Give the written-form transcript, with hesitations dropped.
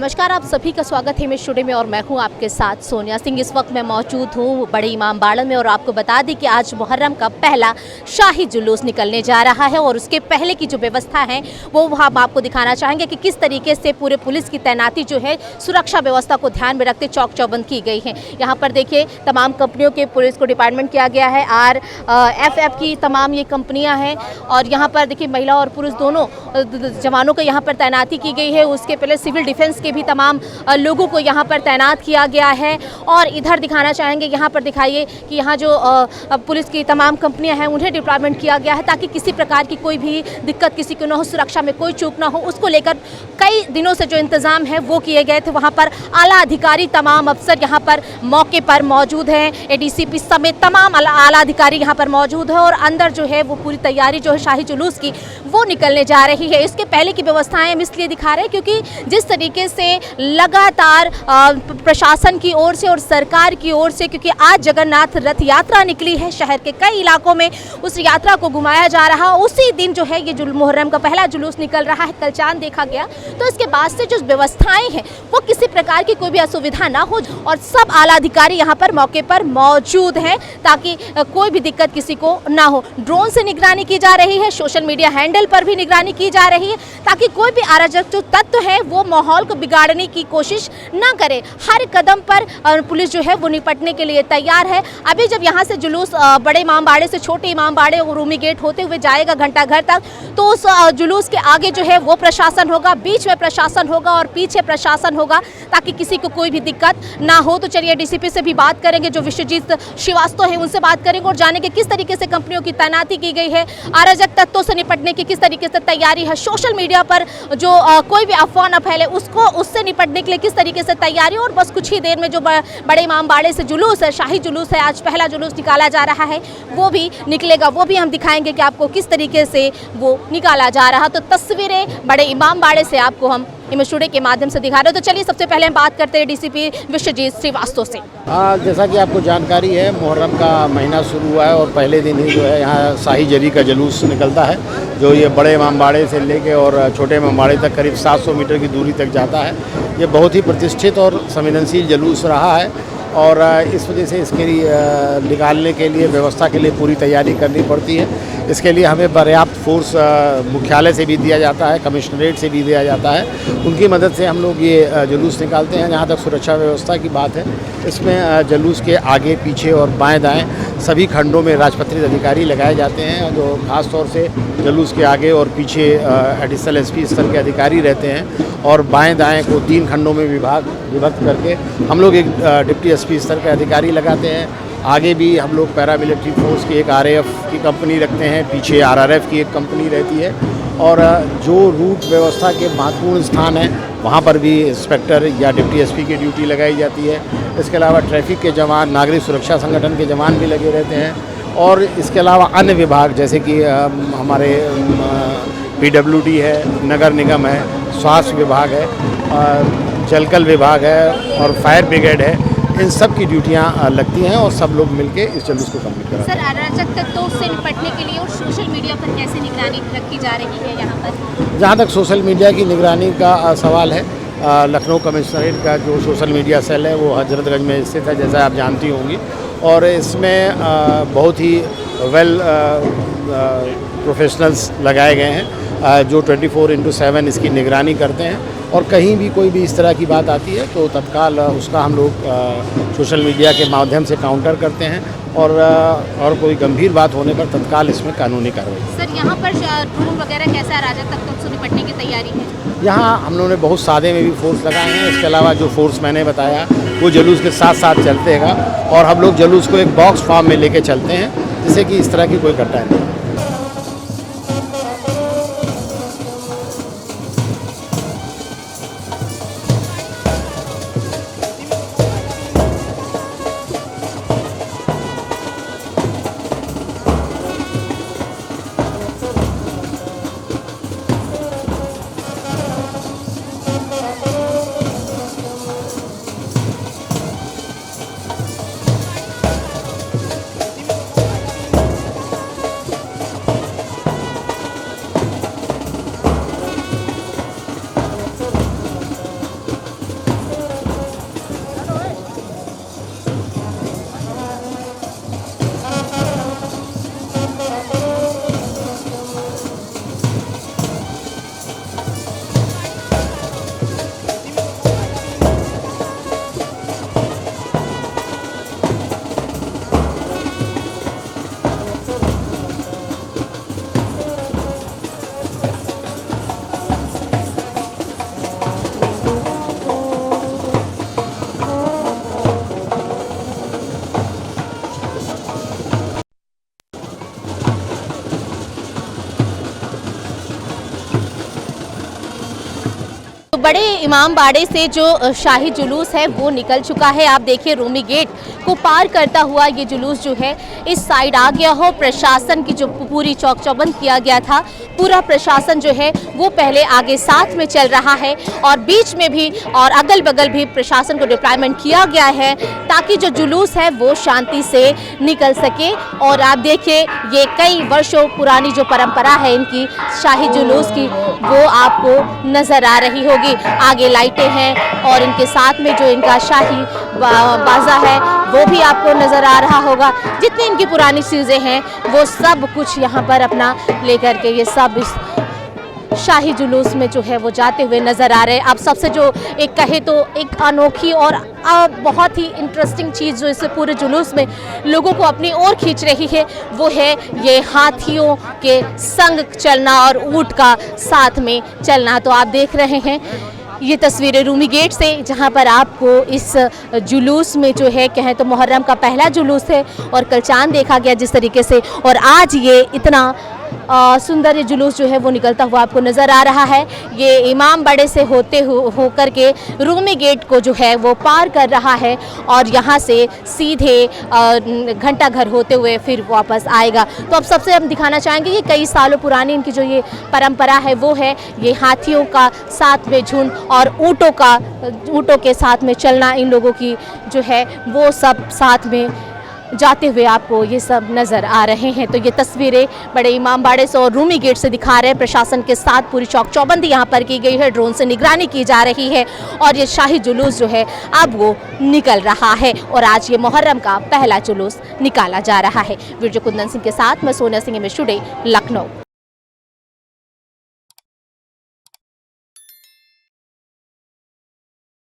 नमस्कार, आप सभी का स्वागत है मेरे स्टूडियो में और मैं हूं आपके साथ सोनिया सिंह। इस वक्त मैं मौजूद हूं बड़े इमामबाड़ा में और आपको बता दें कि आज मुहर्रम का पहला शाही जुलूस निकलने जा रहा है और उसके पहले की जो व्यवस्था है वो हम आपको दिखाना चाहेंगे कि किस तरीके से पूरे पुलिस की तैनाती जो है सुरक्षा व्यवस्था को ध्यान में रखते चौक चौबंद की गई है। यहाँ पर देखिए तमाम कंपनियों के पुलिस को डिपार्टमेंट किया गया है। RFF की तमाम ये कंपनियाँ हैं और यहाँ पर देखिए महिला और पुरुष दोनों जवानों को यहाँ पर तैनाती की गई है। उसके पहले सिविल डिफेंस के भी तमाम लोगों को यहाँ पर तैनात किया गया है। और इधर दिखाना चाहेंगे, यहाँ पर दिखाइए कि यहाँ जो पुलिस की तमाम कंपनियां हैं उन्हें डिप्लॉयमेंट किया गया है ताकि किसी प्रकार की कोई भी दिक्कत किसी को ना हो, सुरक्षा में कोई चूक ना हो। उसको लेकर कई दिनों से जो इंतजाम है वो किए गए थे। वहाँ पर आला अधिकारी तमाम अफसर यहाँ पर मौके पर मौजूद हैं। ADCP समेत तमाम आला अधिकारी यहाँ पर मौजूद है और अंदर जो है वो पूरी तैयारी जो है शाही जुलूस की वो निकलने जा रही है। इसके पहले की व्यवस्थाएं हम इसलिए दिखा रहे हैं क्योंकि जिस तरीके से लगातार प्रशासन की ओर से और सरकार की ओर से, क्योंकि आज जगन्नाथ रथ यात्रा निकली है शहर के कई इलाकों में, उस यात्रा को घुमाया जा रहा है। उसी दिन जो है ये मुहर्रम का पहला जुलूस निकल रहा है। कल चांद देखा गया, तो इसके बाद से जो व्यवस्थाएं हैं वो किसी प्रकार की कोई भी असुविधा ना हो और सब आला अधिकारी यहाँ पर मौके पर मौजूद हैं ताकि कोई भी दिक्कत किसी को ना हो। ड्रोन से निगरानी की जा रही है, सोशल मीडिया हैंडल पर भी निगरानी की जा रही है ताकि कोई भी अराजक जो तत्व है वो माहौल को बिगाड़ने की कोशिश ना करे। हर कदम पर पुलिस जो है वो निपटने के लिए तैयार है। अभी जब यहाँ से जुलूस बड़े इमामबाड़े से छोटे इमामबाड़े और रूमी गेट होते हुए जाएगा घंटाघर तक, तो उस जुलूस के आगे जो है वो प्रशासन होगा, बीच में प्रशासन होगा और पीछे प्रशासन होगा ताकि किसी को कोई भी दिक्कत ना हो। तो चलिए DCP से भी बात करेंगे, जो विश्वजीत श्रीवास्तव है उनसे बात करेंगे और जानेंगे किस तरीके से कंपनियों की तैनाती की गई है, अराजक तत्वों से निपटने की किस तरीके से तैयारी है, सोशल मीडिया पर जो कोई भी अफवाह न फैले उससे निपटने के लिए किस तरीके से तैयारी। और बस कुछ ही देर में जो बड़े इमामबाड़े से जुलूस है, शाही जुलूस है, आज पहला जुलूस निकाला जा रहा है, वो भी निकलेगा, वो भी हम दिखाएंगे कि आपको किस तरीके से वो निकाला जा रहा। तो तस्वीरें बड़े इमामबाड़े से आपको हम इमेज स्टूडियो के माध्यम से दिखा रहे हो। तो चलिए सबसे पहले हम बात करते हैं DCP विश्वजीत श्रीवास्तव से। जैसा कि आपको जानकारी है, मुहर्रम का महीना शुरू हुआ है और पहले दिन ही जो है यहाँ शाही जरी का जुलूस निकलता है, जो ये बड़े इमामबाड़े से लेके और छोटे इमामबाड़े तक करीब 700 मीटर की दूरी तक जाता है। ये बहुत ही प्रतिष्ठित और संवेदनशील जुलूस रहा है और इस वजह से इसके लिए निकालने के लिए व्यवस्था के लिए पूरी तैयारी करनी पड़ती है। इसके लिए हमें पर्याप्त फोर्स मुख्यालय से भी दिया जाता है, कमिश्नरेट से भी दिया जाता है। उनकी मदद से हम लोग ये जुलूस निकालते हैं। जहाँ तक सुरक्षा व्यवस्था की बात है, इसमें जुलूस के आगे पीछे और बाएं दाएं सभी खंडों में राजपत्रित अधिकारी लगाए जाते हैं, जो खास तौर से जुलूस के आगे और पीछे एडिशनल SP स्तर के अधिकारी रहते हैं और बाएं दाएं को 3 खंडों में विभक्त करके हम लोग एक डिप्टी SP स्तर के अधिकारी लगाते हैं। आगे भी हम लोग पैरामिलिट्री फोर्स की एक RAF की कंपनी रखते हैं, पीछे RRF की एक कंपनी रहती है और जो रूट व्यवस्था के महत्वपूर्ण स्थान हैं वहाँ पर भी इंस्पेक्टर या डिप्टी SP की ड्यूटी लगाई जाती है। इसके अलावा ट्रैफिक के जवान, नागरिक सुरक्षा संगठन के जवान भी लगे रहते हैं और इसके अलावा अन्य विभाग जैसे कि हमारे PWD है, नगर निगम है, स्वास्थ्य विभाग है, जलकल विभाग है और फायर ब्रिगेड है। इन सब की ड्यूटियाँ लगती हैं और सब लोग मिलके इस जुलूस को कंप्लीट कराते हैं। सर, अराजक तत्वों से निपटने के लिए और सोशल मीडिया पर कैसे निगरानी रखी जा रही है यहाँ पर? जहाँ तक सोशल मीडिया की निगरानी का सवाल है, लखनऊ कमिश्नरेट का जो सोशल मीडिया सेल है वो हजरतगंज में स्थित है, जैसा आप जानती होंगी, और इसमें बहुत ही वेल प्रोफेशनल्स लगाए गए हैं जो 24/7 इसकी निगरानी करते हैं और कहीं भी कोई भी इस तरह की बात आती है तो तत्काल उसका हम लोग सोशल मीडिया के माध्यम से काउंटर करते हैं और कोई गंभीर बात होने पर तत्काल इसमें कानूनी कार्रवाई। सर, यहाँ पर ड्रोन वगैरह कैसा अराजक तत्वों से निपटने की तैयारी है? यहाँ हम लोगों ने बहुत सादे में भी फोर्स लगाए हैं। इसके अलावा जो फोर्स मैंने बताया वो जुलूस के साथ साथ चलतेगा और हम लोग जुलूस को एक बॉक्स फॉर्म में लेके चलते हैं जिससे कि इस तरह की कोई घटना नहीं। बड़े इमाम बाड़े से जो शाही जुलूस है वो निकल चुका है। आप देखिए रूमी गेट को पार करता हुआ ये जुलूस जो है इस साइड आ गया हो। प्रशासन की जो पूरी चौक चौबंद किया गया था, पूरा प्रशासन जो है वो पहले आगे साथ में चल रहा है और बीच में भी और अगल बगल भी प्रशासन को डिप्लॉयमेंट किया गया है ताकि जो जुलूस है वो शांति से निकल सके। और आप देखिए ये कई वर्षों पुरानी जो परंपरा है इनकी शाही जुलूस की वो आपको नज़र आ रही होगी। आगे लाइटें हैं और इनके साथ में जो इनका शाही बाजा है वो भी आपको नज़र आ रहा होगा। जितनी इनकी पुरानी चीज़ें हैं वो सब कुछ यहाँ पर अपना लेकर के ये सब इस शाही जुलूस में जो है वो जाते हुए नज़र आ रहे हैं। अब सबसे जो एक कहे तो एक अनोखी और बहुत ही इंटरेस्टिंग चीज़ जो इस पूरे जुलूस में लोगों को अपनी ओर खींच रही है वो है ये हाथियों के संग चलना और ऊंट का साथ में चलना। तो आप देख रहे हैं ये तस्वीरें रूमी गेट से, जहां पर आपको इस जुलूस में जो है कहें तो मुहर्रम का पहला जुलूस है और कल चांद देखा गया जिस तरीके से, और आज ये इतना सुंदर ये जुलूस जो है वो निकलता हुआ आपको नज़र आ रहा है। ये इमाम बाड़े से होकर के रूमी गेट को जो है वो पार कर रहा है और यहाँ से सीधे घंटा घर होते हुए फिर वापस आएगा। तो अब सबसे हम दिखाना चाहेंगे ये कई सालों पुरानी इनकी जो ये परंपरा है वो है ये हाथियों का साथ में झुंड और ऊँटों के साथ में चलना। इन लोगों की जो है वो सब साथ में जाते हुए आपको ये सब नज़र आ रहे हैं। तो ये तस्वीरें बड़े इमाम बाड़े से और रूमी गेट से दिखा रहे हैं। प्रशासन के साथ पूरी चौक चौबंदी यहाँ पर की गई है, ड्रोन से निगरानी की जा रही है और ये शाही जुलूस जो है अब वो निकल रहा है और आज ये मुहर्रम का पहला जुलूस निकाला जा रहा है। वीडियो कुंदन सिंह के साथ मैं सोनिया सिंह, MS टुडे, लखनऊ।